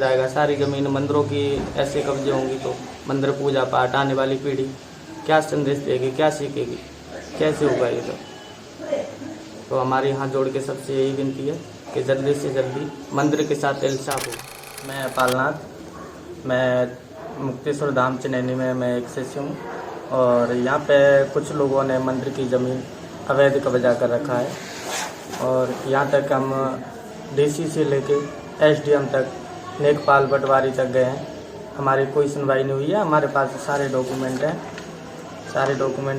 जाएगा, सारी ज़मीन मंदिरों की ऐसे कब्जे होंगी तो मंदिर पूजा पाठ आने वाली पीढ़ी क्या संदेश देगी, क्या सीखेगी, कैसे होगा ये सब। तो हमारे यहाँ जोड़ के सबसे यही विनती है कि जल्दी से जल्दी मंदिर के साथ इंसाफ हो। मैं पालनाथ, मैं मुक्तेश्वर धाम चनैनी में मैं एक शिष्य हूँ और यहाँ पे कुछ लोगों ने मंदिर की ज़मीन अवैध कब्जा कर रखा है और यहाँ तक हम डीसी से लेके एसडीएम तक, नेकपाल पटवारी तक गए हैं, हमारी कोई सुनवाई नहीं हुई है। हमारे पास सारे डॉक्यूमेंट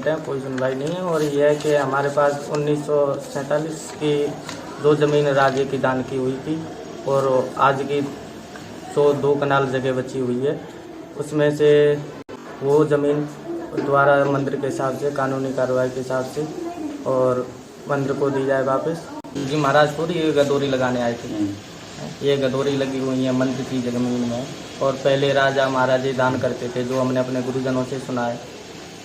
हैं, कोई सुनवाई नहीं है। और यह है कि हमारे पास 1947 की 2 ज़मीन राज्य की दान की हुई थी और आज की 2 कनाल जगह बची हुई है, उसमें से वो ज़मीन द्वारा मंदिर के हिसाब से, कानूनी कार्रवाई के हिसाब से और मंदिर को दी जाए वापस। जी महाराजपुर ये गदोरी लगाने आए थे, ये गदोरी लगी हुई है मंदिर की ज़मीन में और पहले राजा महाराजे दान करते थे, जो हमने अपने गुरुजनों से सुना है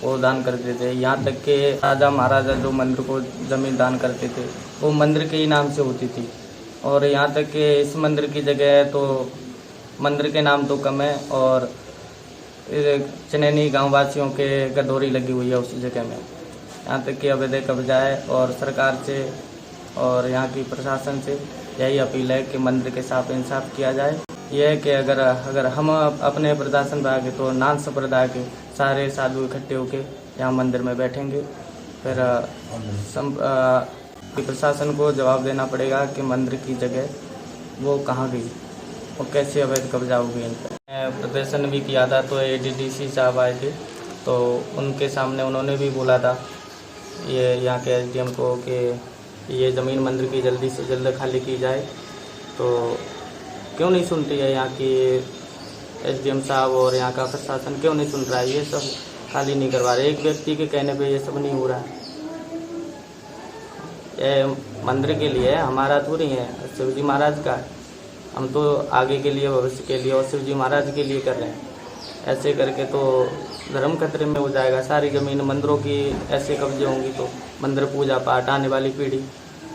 वो दान करते थे। यहाँ तक के राजा महाराजा जो मंदिर को ज़मीन दान करते थे वो मंदिर के ही नाम से होती थी और यहाँ तक कि इस मंदिर की जगह तो मंदिर के नाम तो कम है और चनैनी गाँव वासियों के गदोरी लगी हुई है उस जगह में। यहाँ तक कि अवैध कब्जा है और सरकार से और यहाँ की प्रशासन से यही अपील है कि मंदिर के साथ इंसाफ किया जाए। यह है कि अगर हम अपने प्रशासन विभाग तो नान संप्रदाय के सारे साधु इकट्ठे होकर यहाँ मंदिर में बैठेंगे, फिर प्रशासन को जवाब देना पड़ेगा कि मंदिर की जगह वो कहाँ गई और कैसे अवैध कब्जा हो गई इन पर। प्रदर्शन भी किया था तो एडीडीसी साहब आए थे तो उनके सामने उन्होंने भी बोला था ये यहाँ के एसडीएम को कि ये ज़मीन मंदिर की जल्दी से जल्द खाली की जाए, तो क्यों नहीं सुनती है यहाँ की एसडीएम साहब और यहाँ का प्रशासन क्यों नहीं सुन रहा है, ये सब खाली नहीं करवा रहे। एक व्यक्ति के कहने पे ये सब नहीं हो रहा है। ये मंदिर के लिए हमारा थोड़ी है, शिव जी महाराज का, हम तो आगे के लिए, भविष्य के लिए और शिव जी महाराज के लिए कर रहे हैं। ऐसे करके तो धर्म खतरे में हो जाएगा, सारी ज़मीन मंदिरों की ऐसे कब्जे होंगी तो मंदिर पूजा पाठ आने वाली पीढ़ी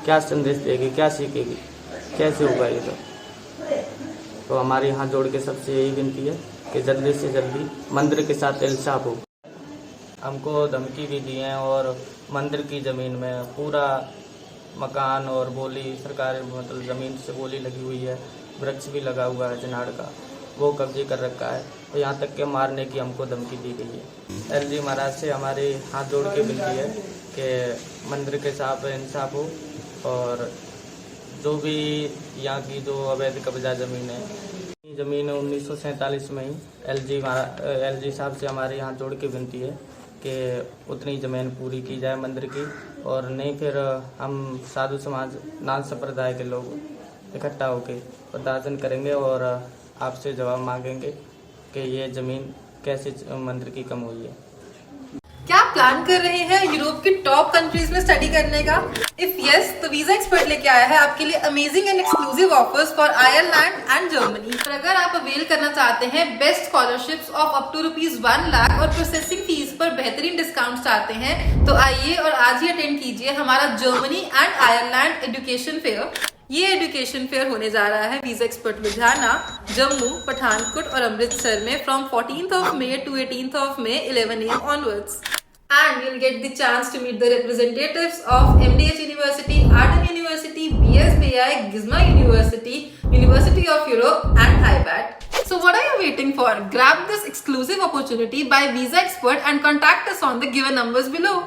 क्या संदेश देगी, क्या सीखेगी, कैसे होगा ये सब। तो हमारे यहाँ जोड़ के सबसे यही विनती है कि जल्दी से जल्दी मंदिर के साथ इंसाफ हो। हमको धमकी भी दी है और मंदिर की ज़मीन में पूरा मकान और बोली सरकारी मतलब ज़मीन से बोली लगी हुई है, वृक्ष भी लगा हुआ है चिनाड़ का, वो कब्जे कर रखा है और यहाँ तक के मारने की हमको धमकी दी गई है। एलजी महाराज से हमारे हाथ जोड़ के विनती है कि मंदिर के साथ इंसाफ हो और जो भी यहाँ की जो अवैध कब्जा ज़मीन है, ज़मीन 1947 में ही एलजी साहब से हमारे यहाँ जोड़ के विनती है कि उतनी ज़मीन पूरी की जाए मंदिर की, और नहीं फिर हम साधु समाज नान संप्रदाय के लोग इकट्ठा होकर प्रदर्शन करेंगे और आपसे जवाब मांगेंगे कि ये ज़मीन कैसे मंदिर की कम हुई है। क्या आप प्लान कर रहे हैं यूरोप के टॉप कंट्रीज में स्टडी करने का? इफ यस, तो वीजा एक्सपर्ट लेके आया है आपके लिए amazing and exclusive offers for Ireland and Germany. और अगर आप अवेल करना चाहते हैं best scholarships of up to ₹1 lakh और प्रोसेसिंग फीस पर बेहतरीन डिस्काउंट चाहते हैं तो आइए और आज ही अटेंड कीजिए हमारा Germany and Ireland education fair. ये एजुकेशन फेयर होने जा रहा है वीजा एक्सपर्ट लुधियाना, जम्मू, पठानकोट और अमृतसर में from 14th May to 18th May 11 AM onwards. And you'll get the chance to meet the representatives of MDH University, Arden University, BSBI, Gizma University, University of Europe and IBAT. So what are you waiting for? Grab this exclusive opportunity by Visa Expert and contact us on the given numbers below.